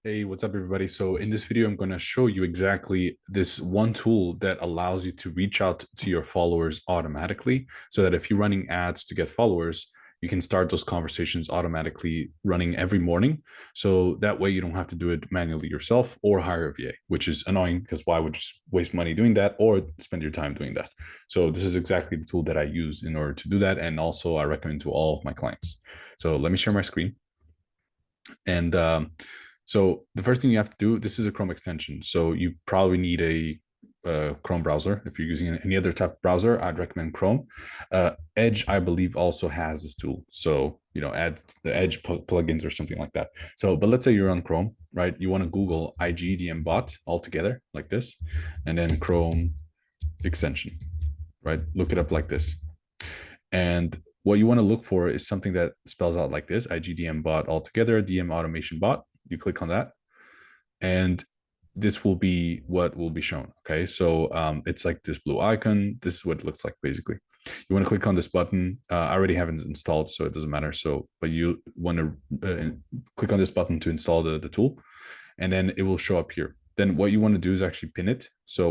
Hey, what's up, everybody? So in this video, I'm going to show you exactly this one tool that allows you to reach out to your followers automatically so that if you're running ads to get followers, you can start those conversations automatically running every morning. So that way you don't have to do it manually yourself or hire a VA, which is annoying because why would you waste money doing that or spend your time doing that? So this is exactly the tool that I use in order to do that. And also I recommend to all of my clients. So let me share my screen. And so the first thing you have to do, this is a Chrome extension. So you probably need a Chrome browser. If you're using any other type of browser, I'd recommend Chrome. Edge, I believe, also has this tool. So, add the Edge plugins or something like that. So, but let's say you're on Chrome, right? You want to Google IGDM bot altogether like this, and then Chrome extension, right? Look it up like this. And what you want to look for is something that spells out like this: IGDM bot altogether, DM automation bot. You click on that, and this will be what will be shown. Okay, so it's like this blue icon. This is what it looks like basically. You want to click on this button. I already have it installed, so it doesn't matter. So, but you want to click on this button to install the tool, and then it will show up here. Then what you want to do is actually pin it. So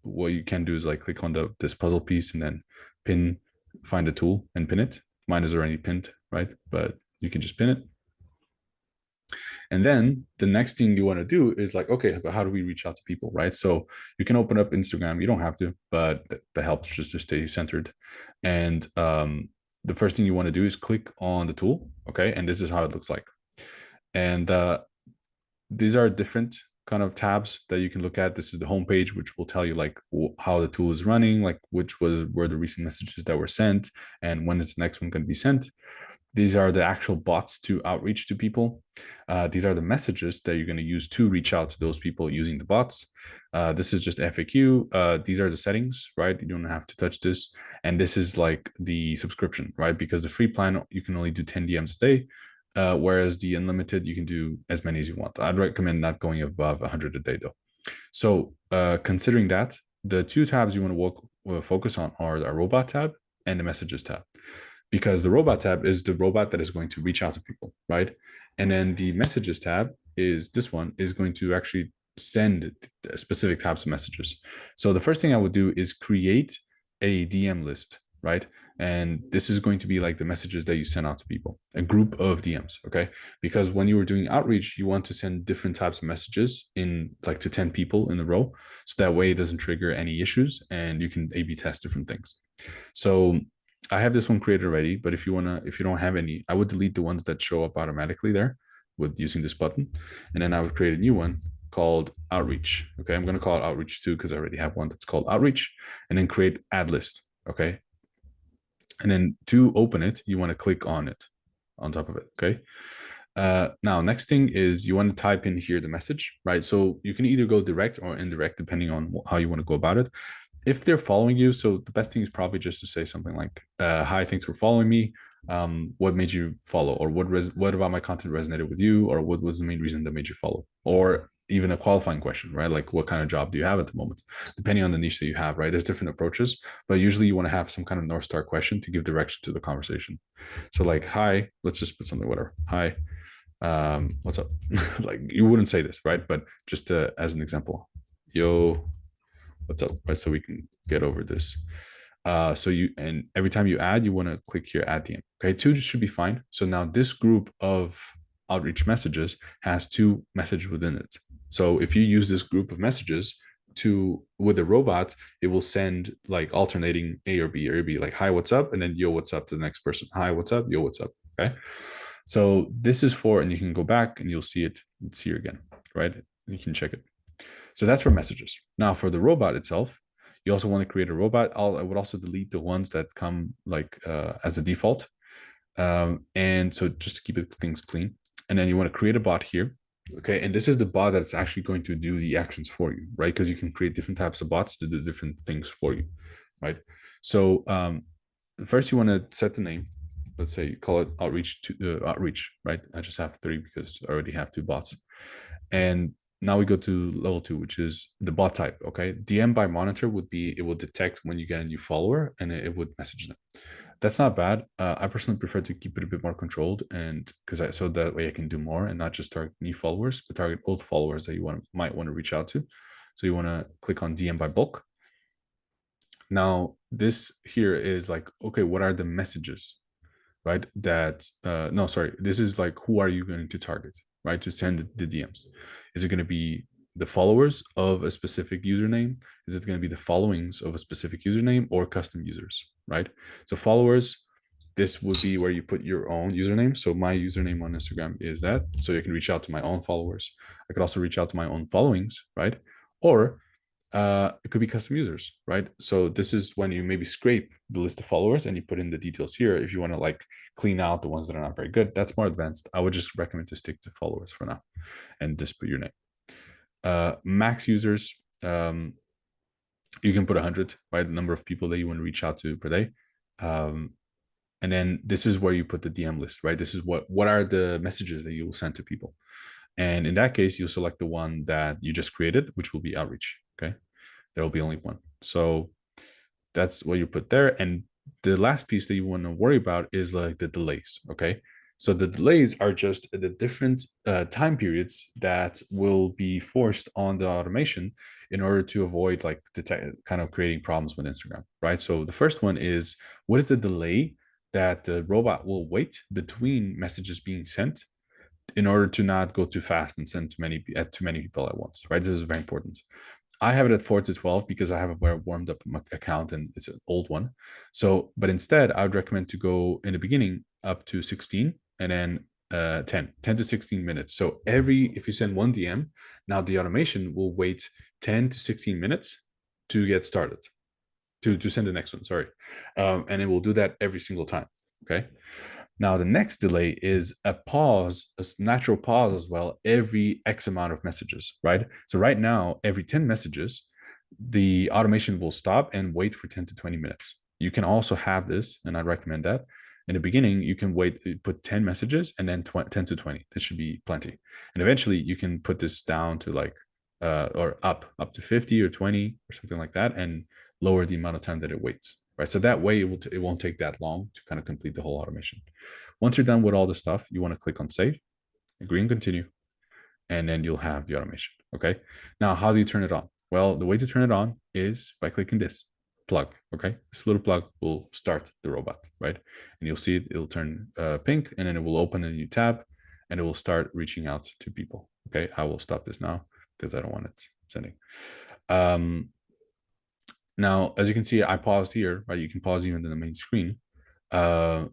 what you can do is like click on this puzzle piece and then pin, find a tool and pin it. Mine is already pinned, right? But you can just pin it. And then the next thing you want to do is like, okay, but how do we reach out to people, right? So you can open up Instagram. You don't have to, but that helps just to stay centered. And the first thing you want to do is click on the tool, okay? And this is how it looks like. And these are different kind of tabs that you can look at. This is the homepage, which will tell you like how the tool is running, like which were the recent messages that were sent, and when is the next one going to be sent. These are the actual bots to outreach to people. These are the messages that you're going to use to reach out to those people using the bots. This is just FAQ. These are the settings, right? You don't have to touch this. And this is like the subscription, right? Because the free plan, you can only do 10 DMs a day. Whereas the unlimited, you can do as many as you want. I'd recommend not going above 100 a day though. So considering that, the two tabs you want to focus on are the robot tab and the messages tab, because the robot tab is the robot that is going to reach out to people, right? And then the messages tab is this one is going to actually send specific types of messages. So the first thing I would do is create a DM list, right? And this is going to be like the messages that you send out to people, a group of DMs, okay? Because when you were doing outreach, you want to send different types of messages in like to 10 people in a row. So that way it doesn't trigger any issues and you can A/B test different things. So I have this one created already, but if you don't have any, I would delete the ones that show up automatically there with using this button. And then I would create a new one called outreach. Okay, I'm going to call it outreach 2 because I already have one that's called outreach, and then create add list. Okay, and then to open it, you want to click on it on top of it. Okay. Now, next thing is you want to type in here the message, right? So you can either go direct or indirect, depending on how you want to go about it. If they're following you, so the best thing is probably just to say something like, "Hi, thanks for following me. What made you follow, or what about my content resonated with you, or what was the main reason that made you follow?" Or even a qualifying question, right? Like, what kind of job do you have at the moment? Depending on the niche that you have, right? There's different approaches, but usually you want to have some kind of North Star question to give direction to the conversation. So, like, "Hi," let's just put something, whatever. "Hi, what's up?" Like, you wouldn't say this, right? But just as an example, "Yo, what's up," right? So we can get over this. So and every time you add, you want to click here, add DM. Okay, two should be fine. So now this group of outreach messages has two messages within it. So if you use this group of messages with a robot, it will send like alternating A or B or B, like "Hi, what's up?" and then "Yo, what's up?" to the next person. "Hi, what's up?" "Yo, what's up?" Okay. So this is for, and you can go back and you'll see it. It's here again, right? You can check it. So that's for messages. Now for the robot itself, you also want to create a robot. I would also delete the ones that come like as a default. And so just to keep things clean. And then you want to create a bot here. Okay. And this is the bot that's actually going to do the actions for you, right? Because you can create different types of bots to do different things for you, right? So first you want to set the name. Let's say you call it outreach to outreach, right? I just have 3 because I already have 2 bots. And now we go to level 2, which is the bot type. Okay, DM by monitor would be, it will detect when you get a new follower and it would message them. That's not bad. I personally prefer to keep it a bit more controlled, and because so that way I can do more and not just target new followers, but target old followers that you might want to reach out to. So you want to click on DM by bulk. Now this here is like, okay, what are the messages, right? That no, sorry, this is like, who are you going to target, right? To send the DMs. Is it going to be the followers of a specific username? Is it going to be the followings of a specific username, or custom users, right? So followers, this would be where you put your own username. So my username on Instagram is that. So you can reach out to my own followers. I could also reach out to my own followings, right? Or it could be custom users, right? So this is when you maybe scrape the list of followers and you put in the details here. If you want to like clean out the ones that are not very good, that's more advanced. I would just recommend to stick to followers for now and just put your name. Max users, you can put 100, right? The number of people that you want to reach out to per day. And then this is where you put the DM list, right? This is what are the messages that you will send to people. And in that case, you'll select the one that you just created, which will be outreach. Okay. There will be only one. So that's what you put there. And the last piece that you want to worry about is like the delays. Okay. So the delays are just the different time periods that will be forced on the automation in order to avoid like kind of creating problems with Instagram, right? So the first one is, what is the delay that the robot will wait between messages being sent in order to not go too fast and send too many people at once, right? This is very important. I have it at 4 to 12 because I have a very warmed up account and it's an old one. So, but instead, I would recommend to go in the beginning up to 16 and then 10 to 16 minutes. So if you send one DM, now the automation will wait 10 to 16 minutes to get started, to send the next one, sorry. And it will do that every single time. Okay. Now, the next delay is a pause, a natural pause as well, every X amount of messages, right? So right now, every 10 messages, the automation will stop and wait for 10 to 20 minutes. You can also have this, and I recommend that. In the beginning, you can put 10 messages and then 10 to 20. This should be plenty. And eventually you can put this down to like, or up to 50 or 20 or something like that, and lower the amount of time that it waits, right? So that way it won't take that long to kind of complete the whole automation. Once you're done with all the stuff, you want to click on save, agree and continue, and then you'll have the automation. Okay. Now, how do you turn it on? Well, the way to turn it on is by clicking this plug. Okay. This little plug will start the robot, right? And you'll see it'll turn pink, and then it will open a new tab and it will start reaching out to people. Okay. I will stop this now because I don't want it sending. Now, as you can see, I paused here, right? You can pause even in the main screen. And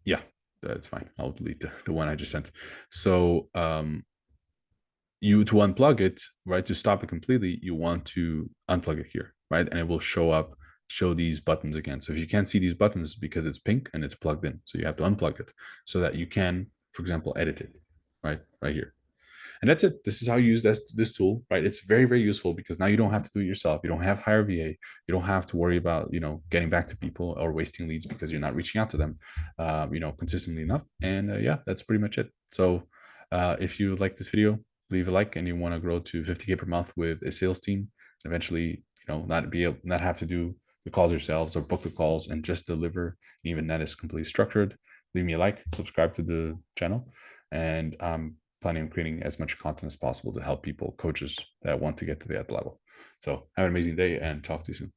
yeah, that's fine. I'll delete the one I just sent. So you to unplug it, right? To stop it completely, you want to unplug it here, right? And it will show these buttons again. So if you can't see these buttons, because it's pink and it's plugged in. So you have to unplug it so that you can, for example, edit it, right here. And that's it. This is how you use this tool, right? It's very, very useful because now you don't have to do it yourself. You don't have to hire VA. You don't have to worry about, getting back to people or wasting leads because you're not reaching out to them, consistently enough. And yeah, that's pretty much it. So if you like this video, leave a like, and you want to grow to 50K per month with a sales team, and eventually, not have to do the calls yourselves or book the calls and just deliver. And even that is completely structured. Leave me a like, subscribe to the channel, and planning on creating as much content as possible to help people, coaches that want to get to that level. So have an amazing day and talk to you soon.